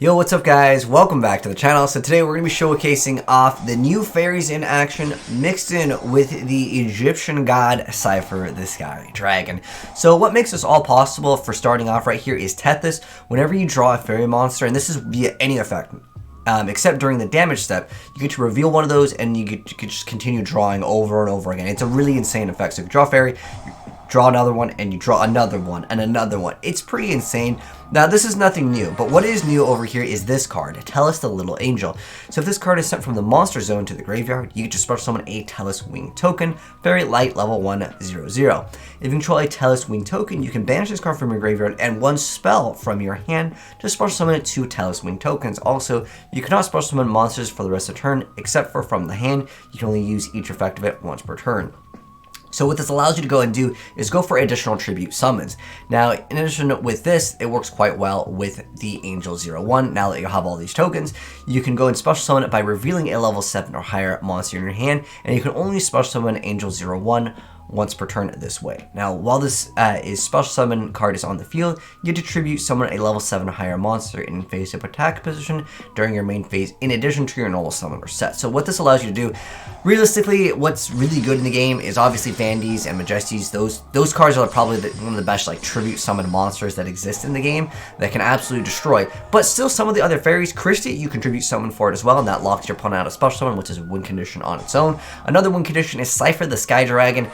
Yo, what's up guys? Welcome back to the channel. So today we're going to be showcasing off the new fairies in action mixed in with the Egyptian god Slifer, the Sky Dragon. So what makes this all possible for starting off right here is Tethys. Whenever you draw a fairy monster, and this is via any effect, except during the damage step, you get to reveal one of those and you get to just continue drawing over and over again. It's a really insane effect. So if you draw a fairy, you draw another one, and you draw another one, and another one. It's pretty insane. Now, this is nothing new, but what is new over here is this card, Tellus the Little Angel. So if this card is sent from the monster zone to the graveyard, you get to special summon a Tellus Wing token, very light, level 1/0/0. If you control a Tellus Wing token, you can banish this card from your graveyard and one spell from your hand to special summon 2 Tellus Wing tokens. Also, you cannot special summon monsters for the rest of the turn, except for from the hand. You can only use each effect of it once per turn. So what this allows you to go and do is go for additional tribute summons. Now, in addition with this, it works quite well with the Angel 01. Now that you have all these tokens, you can go and special summon it by revealing a level 7 or higher monster in your hand, and you can only special summon Angel 01 once per turn this way. Now, while this is special summon card is on the field, you get to tribute summon a level 7 or higher monster in face-up attack position during your main phase, in addition to your normal summon or set. So what this allows you to do, realistically, what's really good in the game is obviously Vandies and Majesties. Those cards are probably one of the best like tribute summon monsters that exist in the game that can absolutely destroy. But still, some of the other fairies, Christie, you can tribute summon for it as well, and that locks your opponent out of special summon, which is a win condition on its own. Another win condition is Slifer, the Sky Dragon.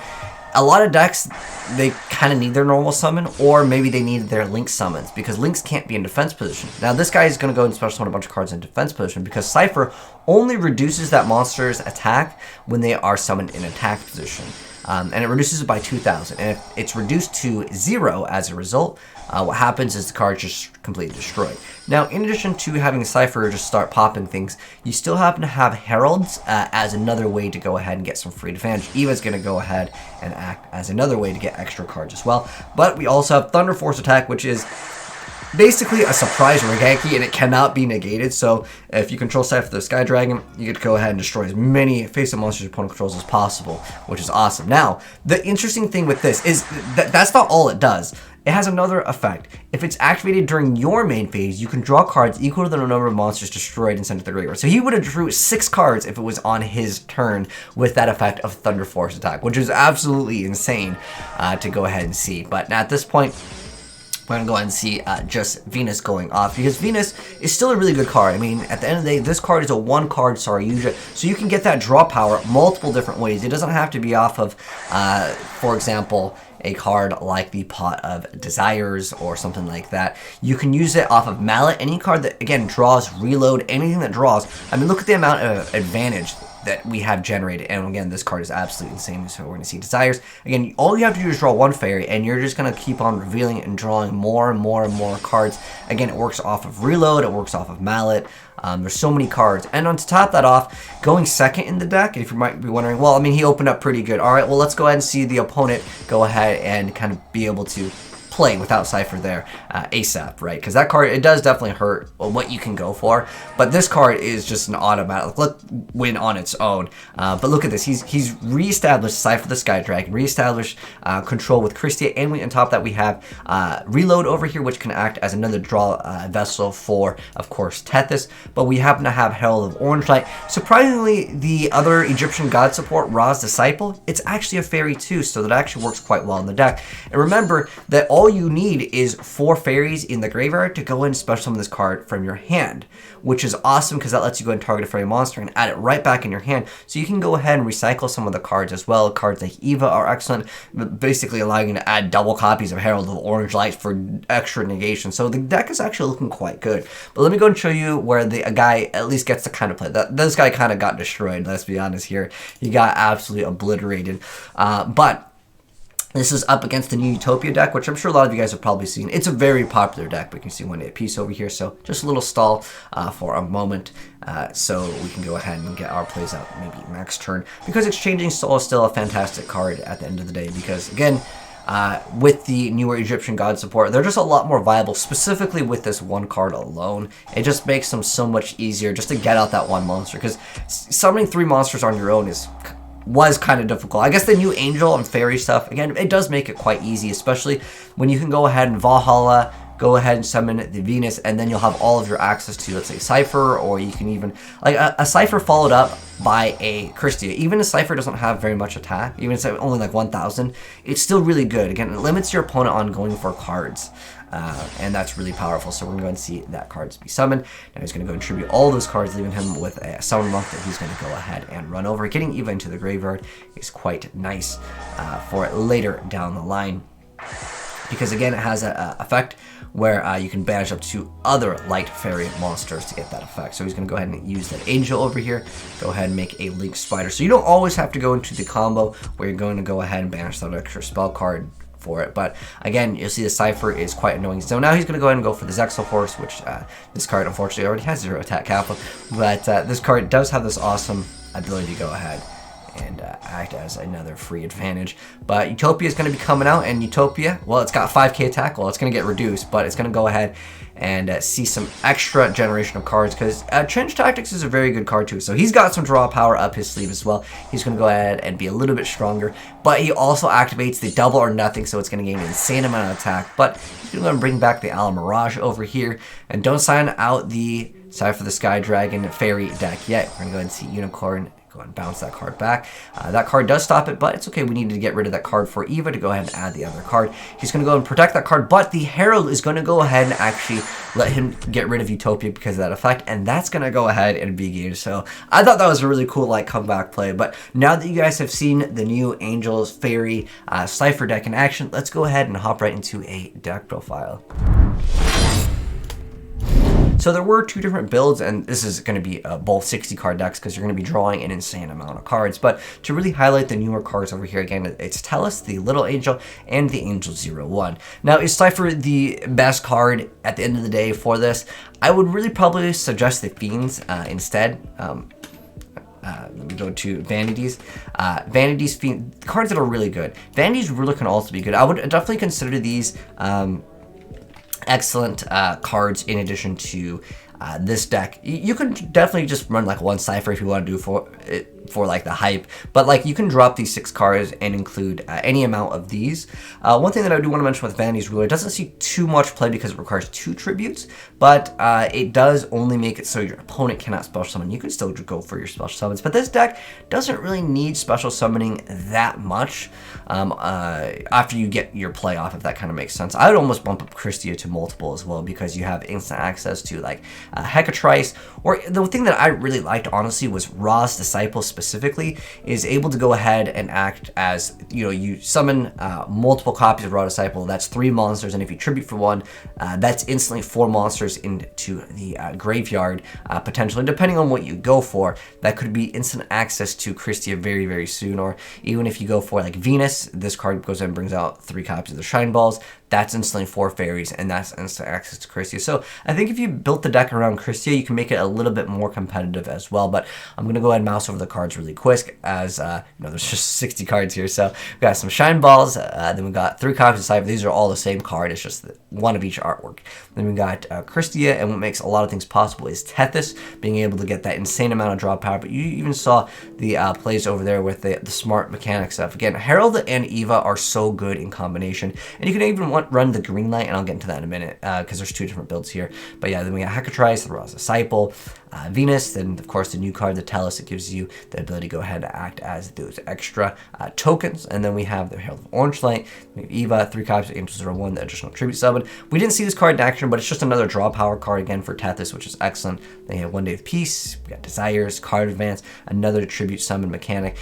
A lot of decks, they kind of need their normal summon, or maybe they need their link summons, because links can't be in defense position. Now, this guy is going to go and special summon a bunch of cards in defense position, because Slifer only reduces that monster's attack when they are summoned in attack position. And it reduces it by 2,000. And if it's reduced to 0 as a result, what happens is the card just completely destroyed. Now, in addition to having Slifer just start popping things, you still happen to have Heralds as another way to go ahead and get some free advantage. Eva's going to go ahead and act as another way to get extra cards as well. But we also have Thunder Force Attack, which is basically a surprise Regaki, and it cannot be negated. So if you control Slifer the Sky Dragon, you get to go ahead and destroy as many face-up monsters your opponent controls as possible, which is awesome. Now, the interesting thing with this is that's not all it does. It has another effect. If it's activated during your main phase, you can draw cards equal to the number of monsters destroyed and sent to the graveyard. So he would have drew 6 cards if it was on his turn with that effect of Thunder Force Attack, which is absolutely insane to go ahead and see. But at this point, we're going to go ahead and see just Venus going off, because Venus is still a really good card. I mean, at the end of the day, this card is a 1-card Yugioh, so you can get that draw power multiple different ways. It doesn't have to be off of, for example, a card like the Pot of Desires or something like that. You can use it off of Mallet, any card that, again, draws, reload, anything that draws. I mean, look at the amount of advantage that we have generated, and again, this card is absolutely insane. So we're going to see Desires. Again, all you have to do is draw 1 fairy, and you're just going to keep on revealing and drawing more and more and more cards. Again, it works off of Reload, it works off of Mallet. There's so many cards. And on to top that off, going second in the deck, if you might be wondering, well, I mean, he opened up pretty good. All right, well, let's go ahead and see the opponent go ahead and kind of be able to play without Slifer there ASAP, right? Because that card, it does definitely hurt what you can go for, but this card is just an automatic win on its own. But look at this, he's reestablished Slifer the Sky Dragon, reestablished control with Christie, and on top of that we have Reload over here, which can act as another draw vessel for, of course, Tethys. But we happen to have Herald of Orange Light. Surprisingly, the other Egyptian god support, Ra's Disciple, it's actually a fairy too, so that actually works quite well in the deck. And remember that all you need is 4 fairies in the graveyard to go in and special summon this card from your hand, which is awesome because that lets you go and target a fairy monster and add it right back in your hand. So you can go ahead and recycle some of the cards as well. Cards like Eva are excellent, basically allowing you to add double copies of Herald of Orange Light for extra negation. So the deck is actually looking quite good. But let me go and show you where a guy at least gets to kind of play. This guy kind of got destroyed, let's be honest here. He got absolutely obliterated. But this is up against the new Utopia deck, which I'm sure a lot of you guys have probably seen. It's a very popular deck, but you can see 1 day piece over here. So just a little stall for a moment so we can go ahead and get our plays out maybe next turn. Because Exchanging Soul is still a fantastic card at the end of the day, because again, with the newer Egyptian god support, they're just a lot more viable, specifically with this 1 card alone. It just makes them so much easier just to get out that 1 monster, because summoning 3 monsters on your own was kind of difficult. I guess the new Angel and Fairy stuff, again, it does make it quite easy, especially when you can go ahead and Valhalla go ahead and summon the Venus, and then you'll have all of your access to, let's say, Slifer, or you can even, like a Slifer followed up by a Christia. Even a Slifer doesn't have very much attack, even if it's only like 1,000, it's still really good. Again, it limits your opponent on going for cards. And that's really powerful. So we're going to go and see that cards be summoned. Now he's going to go and tribute all those cards, leaving him with a summon monk that he's going to go ahead and run over. Getting Eva into the graveyard is quite nice for later down the line, because again, it has an effect where you can banish up to other light fairy monsters to get that effect. So he's going to go ahead and use that angel over here, go ahead and make a link spider. So you don't always have to go into the combo where you're going to go ahead and banish that extra spell card for it. But again, you'll see the Slifer is quite annoying. So now he's going to go ahead and go for the Zexal Horse, which this card unfortunately already has 0 attack capital. But this card does have this awesome ability to go ahead and act as another free advantage. But Utopia is going to be coming out, and Utopia, well, it's got 5k attack. Well, it's going to get reduced, but it's going to go ahead and see some extra generation of cards, because Trench Tactics is a very good card too. So he's got some draw power up his sleeve as well. He's going to go ahead and be a little bit stronger, but he also activates the double or nothing, so it's going to gain an insane amount of attack. But he's going to bring back the Ala Mirage over here, and don't sign out the Slifer the Sky Dragon Fairy deck yet. We're going to go ahead and see Unicorn. Go ahead and bounce that card back. That card does stop it, but it's okay. We need to get rid of that card for Eva to go ahead and add the other card. He's going to go and protect that card, but the Herald is going to go ahead and actually let him get rid of Utopia because of that effect, and that's going to go ahead and be game. So I thought that was a really cool like comeback play. But now that you guys have seen the new Angels Fairy Slifer deck in action, let's go ahead and hop right into a deck profile. So there were 2 different builds, and this is going to be both 60 card decks because you're going to be drawing an insane amount of cards. But to really highlight the newer cards over here, again, it's Tellus, the Little Angel, and the Angel 01. Now, is Slifer the best card at the end of the day for this? I would really probably suggest the Fiends instead. Let me go to Vanities. Vanities, Fiend, cards that are really good. Vanities really can also be good. I would definitely consider these excellent cards in addition to this deck. You can definitely just run like one Slifer if you want to do for like the hype, but like you can drop these 6 cards and include any amount of these. One thing that I do want to mention with Vanity's Ruler, it doesn't see too much play because it requires 2 tributes, but it does only make it so your opponent cannot special summon. You can still go for your special summons, but this deck doesn't really need special summoning that much after you get your play off, if that kind of makes sense. I would almost bump up Christia to multiple as well, because you have instant access to like Hecatrice, or the thing that I really liked honestly was Ra's Disciple specifically is able to go ahead and act as, you summon multiple copies of Raw Disciple. That's 3 monsters, and if you tribute for 1, that's instantly 4 monsters into the graveyard, potentially, depending on what you go for. That could be instant access to Christia very, very soon, or even if you go for like Venus, this card goes in and brings out 3 copies of the Shine Balls. That's instantly 4 fairies, and that's instant access to Christia. So I think if you built the deck around Christia, you can make it a little bit more competitive as well. But I'm going to go ahead and mouse over the cards really quick, as there's just 60 cards here. So we've got some Shine Balls, then we've got 3 copies of Slifer. These are all the same card, it's just one of each artwork. Then we've got Christia, and what makes a lot of things possible is Tethys, being able to get that insane amount of draw power. But you even saw the plays over there with the smart mechanic stuff. Again, Herald and Eva are so good in combination, and you can even run the green light, and I'll get into that in a minute because there's 2 different builds here. But yeah, then we got Hecatrice, the Ra's Disciple, Venus, then of course the new card, the Tellus, that gives you the ability to go ahead and act as those extra tokens. And then we have the Herald of Orange Light, we have Eva, 3 copies of Angel 01, the additional tribute summon. We didn't see this card in action, but it's just another draw power card again for Tethys, which is excellent. Then you have 1 Day of Peace, we got Desires, Card Advance, another tribute summon mechanic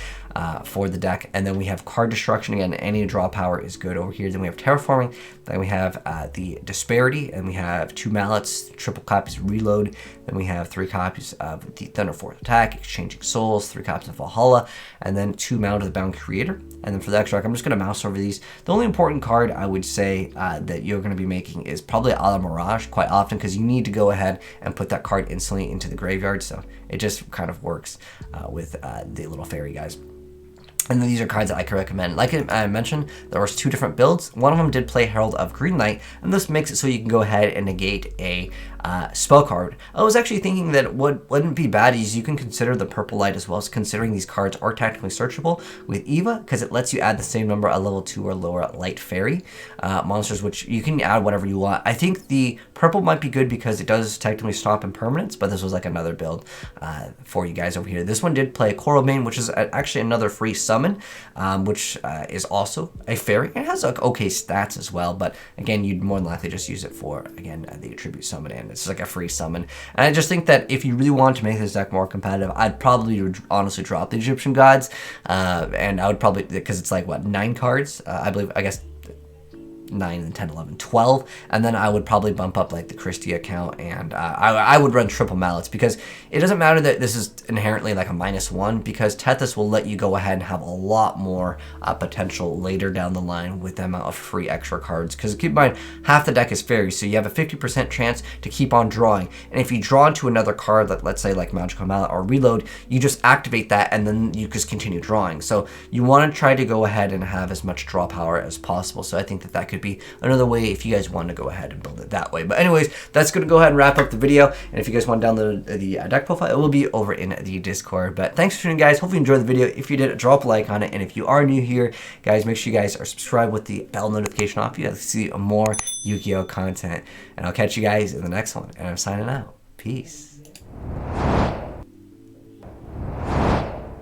for the deck. And then we have Card Destruction, again, any draw power is good over here. Then we have Terraforming, then we have the Disparity, and we have 2 Mallets, triple copies of Reload, then we have 3 copies of the Thunderforth Attack, Exchanging Souls, 3 copies of Valhalla, and then 2 Mount of the Bound Creator. And then for the extra, I'm just going to mouse over these. The only important card I would say that you're going to be making is probably Ala Mirage quite often, because you need to go ahead and put that card instantly into the graveyard, so it just kind of works with the little fairy guys. And then these are cards that I could recommend. Like I mentioned, there was 2 different builds. One of them did play Herald of Green Knight, and this makes it so you can go ahead and negate a spell card. I was actually thinking that what wouldn't be bad is you can consider the Purple Light as well, as considering these cards are technically searchable with Eva, because it lets you add the same number of level 2 or lower light fairy monsters, which you can add whatever you want. I think the purple might be good because it does technically stop impermanence, but this was like another build for you guys over here. This one did play Coralbane, which is actually another free summon, which is also a fairy. It has like okay stats as well, but again, you'd more than likely just use it for, again, the attribute summon, and it's like a free summon. And I just think that if you really want to make this deck more competitive, I'd probably honestly drop the Egyptian Gods, and I would probably, because it's like, what, 9 cards? I believe, I guess, 9 and 10, 11, 12, and then I would probably bump up like the Christie account, and I would run triple mallets, because it doesn't matter that this is inherently like a -1, because Tethys will let you go ahead and have a lot more potential later down the line with the amount of free extra cards, because keep in mind, half the deck is fairies, so you have a 50% chance to keep on drawing, and if you draw into another card, like let's say like Magical Mallet or Reload, you just activate that and then you just continue drawing. So you want to try to go ahead and have as much draw power as possible, so I think that could be another way if you guys want to go ahead and build it that way. But anyways, that's going to go ahead and wrap up the video, and if you guys want to download the deck profile, it will be over in the Discord. But thanks for tuning, guys. Hopefully you enjoyed the video. If you did, drop a like on it, and if you are new here, guys, make sure you guys are subscribed with the bell notification off. You guys see more Yu-Gi-Oh content, and I'll catch you guys in the next one, and I'm signing out. Peace.